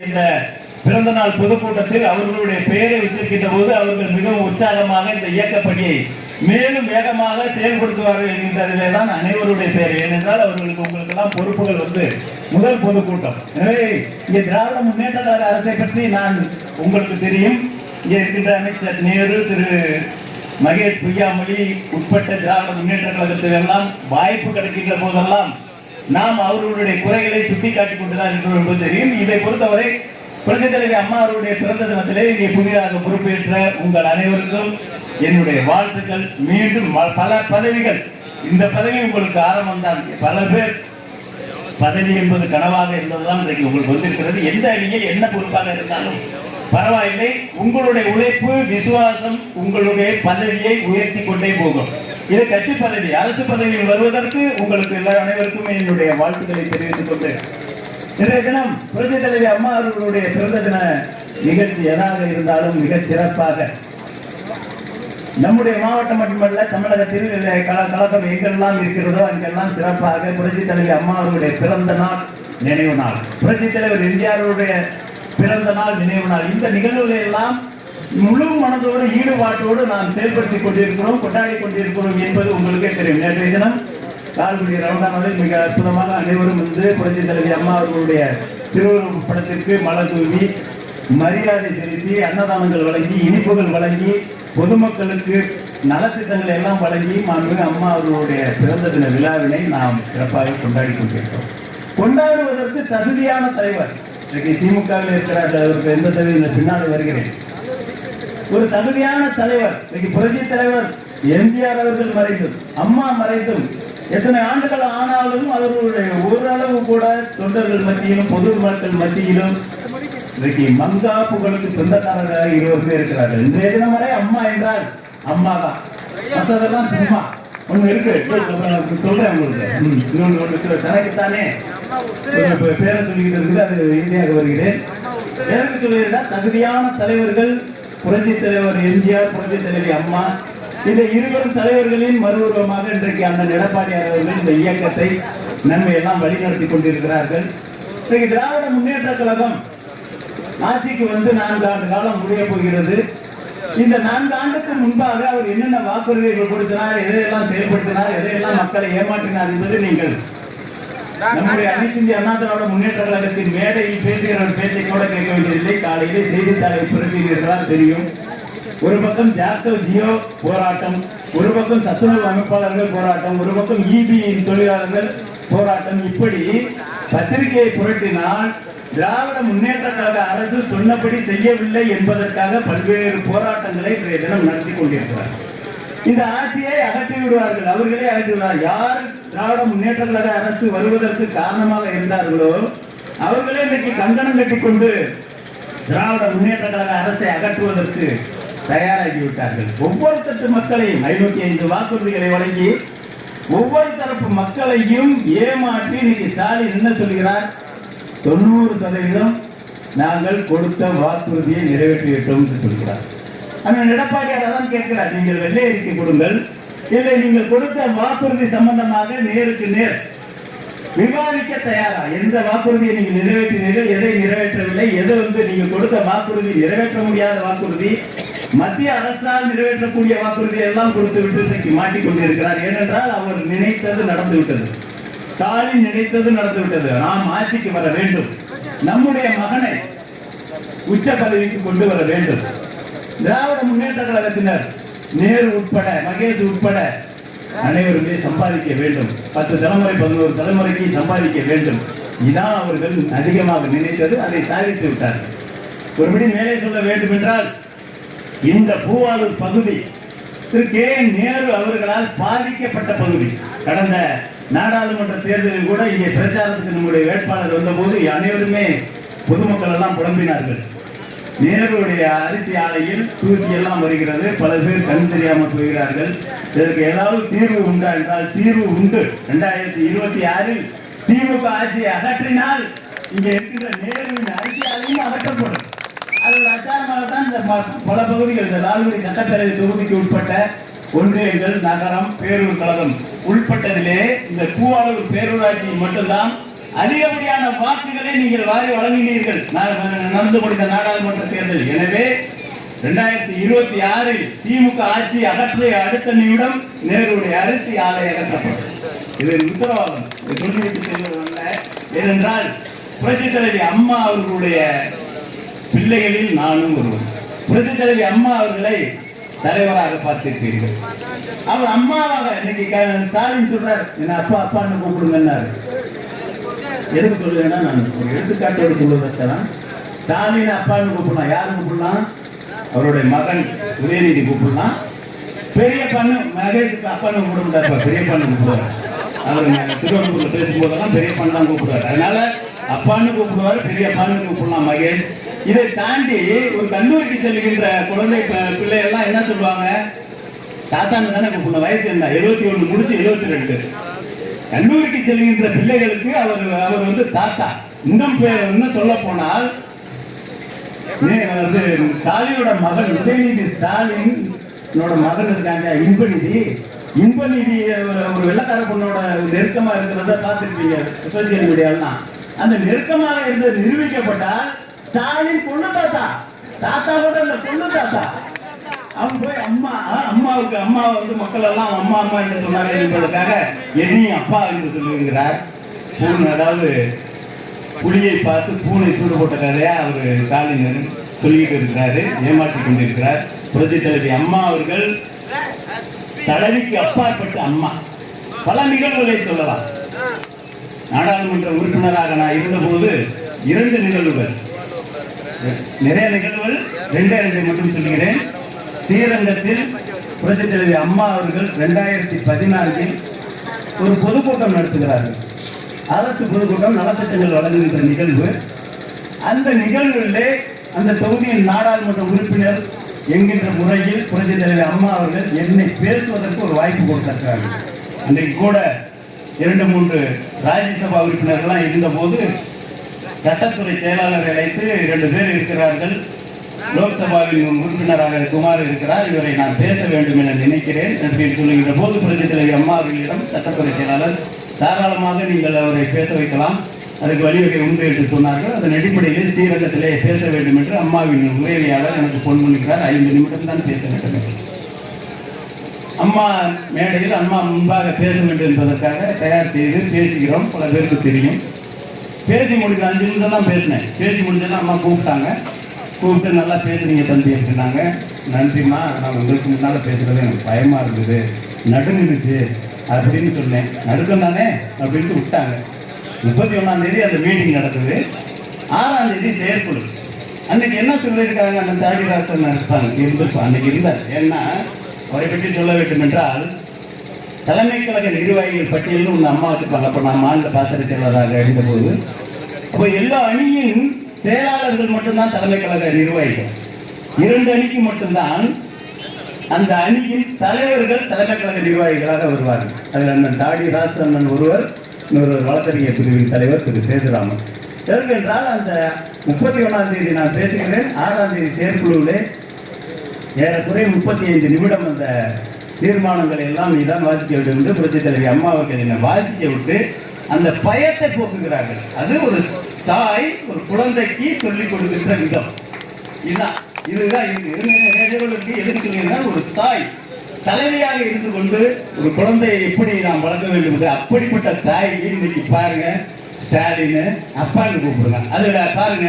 இந்த பிறந்த நாள் பொதுக்கூட்டத்தில் அவர்களுடைய பெயரை வச்சிருக்கின்ற போது அவர்கள் மிகவும் உற்சாகமாக இந்த இயக்கப்பணியை மேலும் வேகமாக செயல்படுத்துவார்கள் என்கின்றதிலே தான் அனைவருடைய பெயர். ஏனென்றால் அவர்களுக்கு உங்களுக்கெல்லாம் பொறுப்புகள் முதல் பொதுக்கூட்டம். எனவே இங்கே திராவிட முன்னேற்ற கழக அரசை பற்றி நான் உங்களுக்கு தெரியும். இங்கே இருக்கின்ற அமைச்சர் நேரு, திரு மகேஷ் பொய்யாமொழி உட்பட்ட திராவிட முன்னேற்ற கழகத்திலெல்லாம் வாய்ப்பு கிடைக்கின்ற போதெல்லாம் நாம் அவர்களுடைய குறைகளை சுட்டிக்காட்டிக் கொண்டுதான் இருக்கிறோம் என்பது தெரியும். இதை பொறுத்தவரை புரட்சித் தலைவி அம்மா அவருடைய பிறந்த தினத்திலே இங்கே புதிதாக பொறுப்பேற்ற உங்கள் அனைவருக்கும் என்னுடைய வாழ்த்துக்கள். மீண்டும் பல பதவிகள், இந்த பதவி உங்களுக்கு ஆரம்பம் தான். பல பேர் பதவி என்பது கனவாக இருந்ததுதான் இன்றைக்கு உங்களுக்கு வந்திருக்கிறது. எந்த அணியில் என்ன பொறுப்பாக இருந்தாலும் பரவாயில்லை. உங்களுடைய உழைப்பு, விசுவாசம் உங்களுடைய பதவியை உயர்த்தி கொண்டே போகும். இது கட்சி பதவி, அரசு பதவியில் வருவதற்கு உங்களுக்கு அனைவருக்கும் என்னுடைய வாழ்த்துக்களை தெரிவித்துக் கொண்டு இன்றைய தினம் புரட்சித் தலைவி அம்மா அவர்களுடைய பிறந்த தின நிகழ்ச்சி எதாக இருந்தாலும் மிக சிறப்பாக நம்முடைய மாவட்டம் மட்டுமல்ல, தமிழகத்தில் கழகம் எங்கெல்லாம் இருக்கிறதோ அங்கெல்லாம் சிறப்பாக புரட்சித் தலைவி அம்மா அவர்களுடைய பிறந்த நாள் நினைவு நாள், புரட்சித் தலைவர் எம்ஜிஆருடைய பிறந்த நாள் நினைவு நாள், இந்த நிகழ்வுகளை எல்லாம் முழு மனதோடு ஈடுபாட்டோடு நாம் செயல்படுத்திக் கொண்டிருக்கிறோம், கொண்டாடி கொண்டிருக்கிறோம் என்பது உங்களுக்கே தெரியும். நேற்றைய தினம் கால்குடி ரவுண்டானாவில் மிக அற்புதமாக அனைவரும் புரட்சித் தலைவி அம்மா அவர்களுடைய திருவுருவ படத்திற்கு மலர் தூவி மரியாதை செலுத்தி அன்னதானங்கள் வழங்கி இனிப்புகள் வழங்கி பொதுமக்களுக்கு நலத்திட்டங்களை எல்லாம் வழங்கி மாண்புமிகு அம்மா அவர்களுடைய பிறந்த தின விழாவினை நாம் சிறப்பாக கொண்டாடி கொண்டிருக்கிறோம். கொண்டாடுவதற்கு தகுதியான தலைவர் இன்றைக்கு திமுகவில் இருக்கிறார். அவருக்கு எந்த தகுதியில் பின்னாடி வருகிறேன். ஒரு தகுதியான தலைவர் இன்னைக்கு புரட்சி தலைவர் எம்ஜிஆர் அவர்கள் மறைந்தும் அம்மா மறைந்தும் எத்தனை ஆண்டுகள் ஆனாலும் அவர்களுடைய ஓரளவு கூட தொண்டர்கள் மத்தியிலும் பொது மக்கள் மத்தியிலும் இன்றைக்கு மங்காப்புகளுக்கு சொந்தக்காரர்களாக 20 பேர் இருக்கிறார்கள். இன்றைய தினம் வரை அம்மா என்றால் அம்மா தான், மற்றதெல்லாம் சும்மா ஒண்ணு இருக்கு. சொல்றேன் உங்களுக்கு, இன்னொன்று தனக்குத்தானே பேரை சொல்லிக்கிட்டு இருக்குது. அது இறுதியாக வருகிறேன். எனக்கு சொல்லியிருந்தால் தகுதியான தலைவர்கள் புரட்சி தலைவர் எம்ஜிஆர், புரட்சி தலைவி அம்மா, இந்த இருவரும் தலைவர்களின் மறுஉருவமாக இன்றைக்கு அண்ணன் எடப்பாடியார் அவர்கள் இந்த இயக்கத்தை நன்மையெல்லாம் வழிநடத்தி கொண்டிருக்கிறார்கள். இன்றைக்கு திராவிட முன்னேற்ற கழகம் ஆட்சிக்கு 4 ஆண்டு காலம் முடிய போகிறது. இந்த 4 ஆண்டுக்கு முன்பாக அவர் என்னென்ன வாக்குறுதிகள் கொடுத்தார், எதையெல்லாம் செயல்படுத்தினார், எதையெல்லாம் மக்களை ஏமாற்றினார் என்பது நீங்கள் நம்முடைய அனைத்து இந்திய அண்ணா திராவிட முன்னேற்ற கழகத்தின் மேடையில் பேசுகிறவர் பேச்சை கூட கேட்க வேண்டியதில்லை. காலையிலே செய்தித்தாளை புரட்டியிருக்கிறார் தெரியும். ஒரு பக்கம் ஜாக்டோ ஜியோ போராட்டம், ஒரு பக்கம் சத்துணவு அமைப்பாளர்கள் போராட்டம், ஒரு பக்கம் இபி தொழிலாளர்கள் போராட்டம். இப்படி பத்திரிகையை புரட்டினால் திராவிட முன்னேற்ற கழக அரசு சொன்னபடி செய்யவில்லை என்பதற்காக பல்வேறு போராட்டங்களை இன்றைய தினம் நடத்தி கொண்டிருக்கிறார். இந்த ஆட்சியை அகற்றி விடுவார்கள், அவர்களே அகற்றி விடுவார். யார் திராவிட முன்னேற்ற கழக அரசு வருவதற்கு காரணமாக இருந்தார்களோ அவர்களே இன்றைக்கு கங்கணம் கட்டிக்கொண்டு திராவிட முன்னேற்ற கழக அரசை அகற்றுவதற்கு தயாராகிவிட்டார்கள். ஒவ்வொரு தட்டு மக்களையும் 505 வாக்குறுதிகளை வழங்கி ஒவ்வொரு தரப்பு மக்களையும் ஏமாற்றி இன்னைக்கு ஸ்டாலின் என்ன சொல்கிறார், 90% நாங்கள் கொடுத்த வாக்குறுதியை நிறைவேற்றிவிட்டோம் என்று சொல்கிறார். ஆனால் எடப்பாடியார் தான் கேட்கிறார், நீங்கள் வெள்ளை அறிக்கை கொடுங்கள், இல்லை நீங்கள் கொடுத்த வாக்குறுதி சம்பந்தமாக நேருக்கு நேர் விவாதிக்க தயாரா? எந்த வாக்குறுதியை நீங்கள் நிறைவேற்றினீர்கள், எதை நிறைவேற்றவில்லை, எது நீங்கள் கொடுத்த வாக்குறுதி நிறைவேற்ற முடியாத வாக்குறுதி, மத்திய அரசால் நிறைவேற்றக்கூடிய வாக்குறுதியை எல்லாம் கொடுத்து விட்டு இன்றைக்கு மாட்டிக்கொண்டிருக்கிறார். ஏனென்றால் அவர் நினைத்தது நடந்துவிட்டது, ஸ்டாலின் நினைத்தது நடந்துவிட்டது. நாம் ஆட்சிக்கு வர வேண்டும், நம்முடைய மகனை உச்ச பதவிக்கு கொண்டு வர வேண்டும். திராவிட முன்னேற்ற கழகத்தினர் நேரு உட்பட, மகேஷ் உட்பட அனைவருமே சம்பாதிக்க வேண்டும். 10 தலைமுறை 11 தலைமுறைக்கு சம்பாதிக்க வேண்டும். இதான் அவர்கள் அதிகமாக நினைத்தது. அதை சாதித்து விட்டார்கள். ஒருபடி மேலே சொல்ல வேண்டும் என்றால், இந்த பூவாளூர் பகுதி திரு கே நேரு அவர்களால் பாதிக்கப்பட்ட பகுதி. கடந்த நாடாளுமன்ற தேர்தலில் கூட இங்கே பிரச்சாரத்துக்கு நம்முடைய வேட்பாளர் வந்தபோது அனைவருமே பொதுமக்கள் எல்லாம் புலம்பினார்கள். நேருடைய அரிசி ஆலையில் தூக்கி எல்லாம் வருகிறது, பல பேர் கண் தெரியாமல் போகிறார்கள். இதற்கு ஏதாவது தீர்வு உண்டா என்றால் தீர்வு உண்டு. 2026 திமுக ஆட்சியை அகற்றினால் இங்கே இருக்கிற நேருவின் அரிசி ஆலையும் அகற்றப்படும். அதோட அச்சாரமாக தான் இந்த பல பகுதிகள், இந்த லால்குடி சட்டப்பேரவை தொகுதிக்கு உட்பட்ட ஒன்றியங்கள், நகரம், பேரூர் கழகம் உள்பட்டதிலே இந்த பூவாளூர் பேரூராட்சி மட்டும்தான் அதிகப்படியான வாக்குகளை நீங்கள் வாரி வழங்கினீர்கள் நடந்து முடிந்த நாடாளுமன்ற தேர்தல். எனவே 2026 திமுக ஆட்சி அகற்றிய அடுத்த நிமிடம் நேருடைய அரிசி ஆலை அகற்றப்படும். இது உத்தரவாதம் சொல்லிவிட்டு செல்வதல்ல. ஏனென்றால் புரட்சித் தலைவி அம்மா அவர்களுடைய பிள்ளைகளில் நானும் ஒருவர். புரட்சித் தலைவி அம்மா அவர்களை தலைவராக பார்த்திருப்பீர்கள். அவர் அம்மாவாக இன்னைக்கு ஸ்டாலின் சொல்றாரு, என்ன அப்பா அப்பான்னு கூப்பிடுங்கன்னாரு. எதுக்கு சொல்லுவேன்னா, நான் ஒரு எடுத்துக்காட்டோடு சொல்லுவதற்கெல்லாம் ஸ்டாலின் அப்பான்னு கூப்பிடலாம். யாரு கூப்பிடலாம்? அவருடைய மகன் உதயநிதி கூப்பிடலாம். பெரிய பண்ணு மகேஷுக்கு அப்பான்னு கூப்பிட முடியாது, பெரிய பண்ணு கூப்பிடுவார். அவர் திருவண்ணூர்ல பேசும்போதெல்லாம் பெரிய பண்ணு தான் கூப்பிடுவார். அதனால அப்பான்னு கூப்பிடுவார், பெரிய அப்பான்னு கூப்பிடலாம் மகேஷ். இதை தாண்டி ஒரு கல்லூரிக்கு செல்கின்ற குழந்தை பிள்ளைகள்லாம் என்ன சொல்லுவாங்க? தாத்தான்னு தானே கூப்பிடணும். வயசு என்ன? 71 முடிச்சு 72. கல்லூரிக்கு செல்கின்ற பிள்ளைகளுக்கு அவர் வந்து தாத்தா. இன்னும் சொல்ல போனால் ஸ்டாலினோட மகன் உதயநிதி ஸ்டாலினோட மகன் இருக்காங்க இன்பநிதி ஒரு வெள்ளக்கார பொண்ணோட நெருக்கமா இருக்கிறத பார்த்துருப்பீங்க சோசியல் மீடியாலாம். அந்த நெருக்கமாக இருந்தது நிரூபிக்கப்பட்டால் ஸ்டாலின் பொண்ணு தாத்தாவோட இல்ல பொண்ணு தாத்தா. அவன் போய் அம்மா வந்து மக்கள் எல்லாம் அம்மா என்று சொன்னாங்க என்பதற்காக என்னையும் அப்பா என்று சொல்லுகிறார். அதாவது புலியை பார்த்து பூனை சூடு போட்ட கதையா அவர் ஸ்டாலின் சொல்லிட்டு இருக்கிறாரு, ஏமாற்றிக் கொண்டிருக்கிறார். புரட்சித் தலைவி அம்மா அவர்கள் தலைவிக்கு அப்பாற்பட்ட அம்மா. பல நிகழ்வுகளை சொல்லலாம். நாடாளுமன்ற உறுப்பினராக நான் இருந்தபோது 2 நிகழ்வுகள், நிறைய நிகழ்வுகள், 2 மட்டும் சொல்கிறேன். ஸ்ரீரங்கத்தில் புரட்சித் தலைவி அம்மா அவர்கள் 2014 ஒரு பொதுக்கூட்டம் நடத்துகிறார்கள். அரசு பொதுக்கூட்டம், நலத்திட்டங்கள் வழங்குகின்ற நிகழ்வு. அந்த நிகழ்வுகளிலே அந்த தொகுதியின் நாடாளுமன்ற உறுப்பினர் என்கின்ற முறையில் புரட்சித் தலைவி அம்மா அவர்கள் என்னை பேசுவதற்கு ஒரு வாய்ப்பு கொடுத்திருக்கிறார்கள். அன்றைக்கு கூட 2-3 ராஜ்யசபா உறுப்பினர்கள்லாம் இருந்தபோது சட்டத்துறை செயலாளரை அழைத்து 2 பேர் இருக்கிறார்கள். லோக்சபாவின் உறுப்பினராக குமார் இருக்கிறார், இவரை நான் பேச வேண்டும் என நினைக்கிறேன் என்று சொல்லுகின்ற போது புரட்சித் தலைவி அம்மா அவர்களிடம் சட்டத்துறை செயலாளர் தாராளமாக நீங்கள் அவரை பேச வைக்கலாம், அதுக்கு வழிவகை உண்டு என்று சொன்னார்கள். அதன் அடிப்படையில் ஸ்ரீரங்கத்திலே பேச வேண்டும் என்று அம்மாவின் உதவியாளர் எனக்கு போன் பண்ணிக்கிறார். 5 நிமிடம் தான் பேச வேண்டும். அம்மா மேடையில் அம்மா முன்பாக பேச வேண்டும் என்பதற்காக தயார் செய்து பேசுகிறோம். பல பேருக்கு தெரியும். பேசி முடிக்க 5 நிமிஷம் தான் பேசினேன். பேசி முடிஞ்சதான் அம்மா கூப்பிட்டு நல்லா பேசுறீங்க தம்பி அப்படின்னாங்க. நன்றிம்மா, நான் உங்களுக்கு முன்னால் பேசுறது எனக்கு பயமா இருந்தது, நடுங்குச்சு அப்படின்னு சொன்னேன். நடுக்கம் தானே அப்படின்ட்டு விட்டாங்க. 31ஆம் தேதி அந்த மீட்டிங் நடக்குது. 6ஆம் தேதி செயற்குழு. அன்னைக்கு என்ன சொல்லியிருக்காங்க? அந்த தாடிராசன் அன்னைக்கு இருந்தார். ஏன்னா அவரை பற்றி சொல்ல வேண்டும் என்றால், தலைமை கழக நிர்வாகிகள் பட்டியலில் உங்க அம்மாவுக்கு அப்போ நான் மாநில பாசறை செயலாளராக இருந்தபோது அப்போ எல்லா அணியின் செயலாளர்கள் மட்டும்தான் தலைமை கழக நிர்வாகிகள். 2 அணிக்கு மட்டும்தான் அந்த அணியின் தலைவர்கள் தலைமை கழக நிர்வாகிகளாக வருவார்கள். அதில் அண்ணன் தாடிராசன் ஒருவர், இன்னொரு வழக்கறிஞர் பிரிவின் தலைவர் திரு சேதுராமன். எதற்கென்றால் அந்த 31ஆம் தேதி நான் பேசுகிறேன். 6ஆம் தேதி செயற்குழுவிலே ஏறக்குறைய 35 நிமிடம் அந்த தீர்மானங்களை எல்லாம் நீதான் வாசிக்க வேண்டும் என்று புரட்சித் தலைவி அம்மா அவர்கள் என்னை வாசிக்க விட்டு அந்த பயத்தை போக்குகிறார்கள். அது ஒரு தாய் ஒரு குழந்தைக்கு சொல்லிக் கொடுக்கின்ற விதம். இதுதான் எதுக்கு சொல்லியிருந்தால், ஒரு தாய் தலைவியாக இருந்து கொண்டு ஒரு குழந்தையை எப்படி நாம் வளர்க்க வேண்டும் என்று அப்படிப்பட்ட தாய் இன்னைக்கு பாருங்க. ஸ்டாலின் அப்பான்னு கூப்பிடுங்க. அதுல பாருங்க,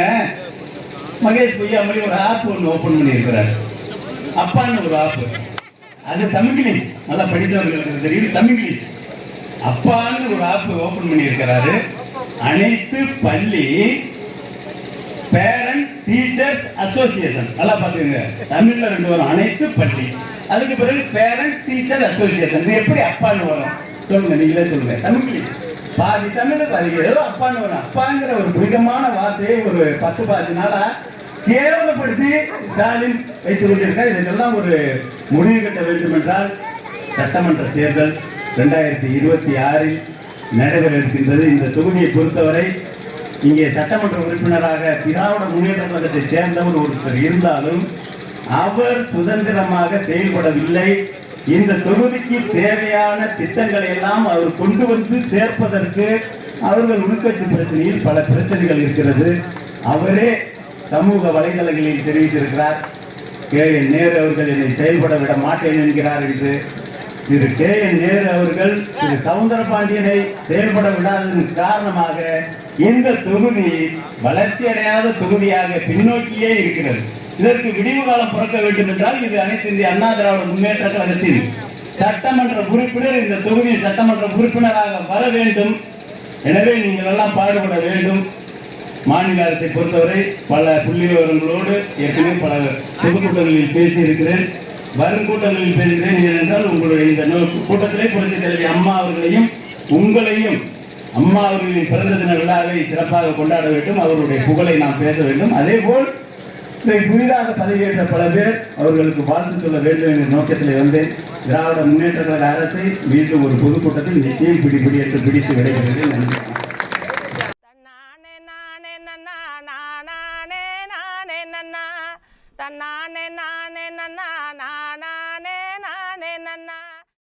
மகேஷ் பொய்யாமொழி ஒரு ஆப் ஒன்று ஓபன் பண்ணி இருக்கிறார். அப்பான்னு ஒரு ஆப். அது தமிழ்லேயே நல்லா படித்தவர்களுக்கு தெரியும். தமிழ்லேயே அப்பான்னு ஒரு ஆப் ஓபன் பண்ணி இருக்கிறாரு. அனைத்து பள்ளி பேரண்ட் டீச்சர்ஸ் அசோசியேஷன், நல்லா பாத்துங்க. தமிழ்ல 2 வரும், அனைத்து பள்ளி. அதுக்கு பிறகு பேரண்ட் டீச்சர் அசோசியேஷன். இது எப்படி அப்பான்னு வரும் சொல்லுங்க, நீங்களே சொல்லுங்க. தமிழ்லேயே பாதி தமிழ் பாதி ஏதோ அப்பான்னு வரும். அப்பாங்கிற ஒரு புனிதமான வார்த்தையை ஒரு 10-15 நாளா கேவலப்படுத்தி ஸ்டாலின் வைத்துக் கொண்டிருக்கார். இதெல்லாம் ஒரு முடிவு கட்ட வேண்டும் என்றால் சட்டமன்ற தேர்தல் 2026 நடைபெற இருக்கின்றது. இந்த தொகுதியை பொறுத்தவரை இங்கே சட்டமன்ற உறுப்பினராக திராவிட முன்னேற்ற கழகத்தை சேர்ந்தவர் ஒருத்தர் இருந்தாலும் அவர் சுதந்திரமாக செயல்படவில்லை. இந்த தொகுதிக்கு தேவையான திட்டங்களை எல்லாம் அவர் கொண்டு வந்து சேர்ப்பதற்கு அவர்கள் உள்கட்சி பிரச்சனையில் பல பிரச்சனைகள் இருக்கிறது. அவரே சமூக வலைதளங்களில் தெரிவித்திருக்கிறார், KN நேரு அவர்கள் என்னை செயல்பட விட மாட்டேன் என்கிறார் என்று. திரு KN நேரு அவர்கள் திரு சவுந்தரபாண்டியனை செயல்பட விடாததன் காரணமாக இந்த தொகுதி வளர்ச்சி அடையாத தொகுதியாக பின்னோக்கியே இருக்கிறது. இதற்கு விடிவு காலம் பிறக்க வேண்டும் என்றால் இது அனைத்து இந்திய அண்ணா திராவிட முன்னேற்ற கழகத்தின் சட்டமன்ற உறுப்பினர் இந்த தொகுதியின் சட்டமன்ற உறுப்பினராக வர வேண்டும். எனவே நீங்கள் எல்லாம் பாடுபட வேண்டும். மாநில அரசை பொறுத்தவரை பல புள்ளி விவரங்களோடு ஏற்கனவே பல பொதுக்கூட்டங்களில் பேசியிருக்கிறேன், வரும் கூட்டங்களில் பேசுகிறேன். ஏனென்றால் உங்களுடைய இந்த கூட்டத்திலே புரட்சித் தலைவி அம்மா அவர்களையும் உங்களையும் அம்மா அவர்களின் பிறந்த தின விழாவை சிறப்பாக கொண்டாட வேண்டும், அவருடைய புகழை நாம் பேச வேண்டும். அதே போல் புதிதாக பதவியேற்ற பல பேர் அவர்களுக்கு வாழ்த்து சொல்ல வேண்டும் என்ற நோக்கத்தில் வந்தேன். திராவிட முன்னேற்ற கழக அரசை மீண்டும் ஒரு பொதுக்கூட்டத்தில் நிச்சயம் பிடித்து விடைபெறுகிறேன். நன்றி. தன்னானே நானே நன்னா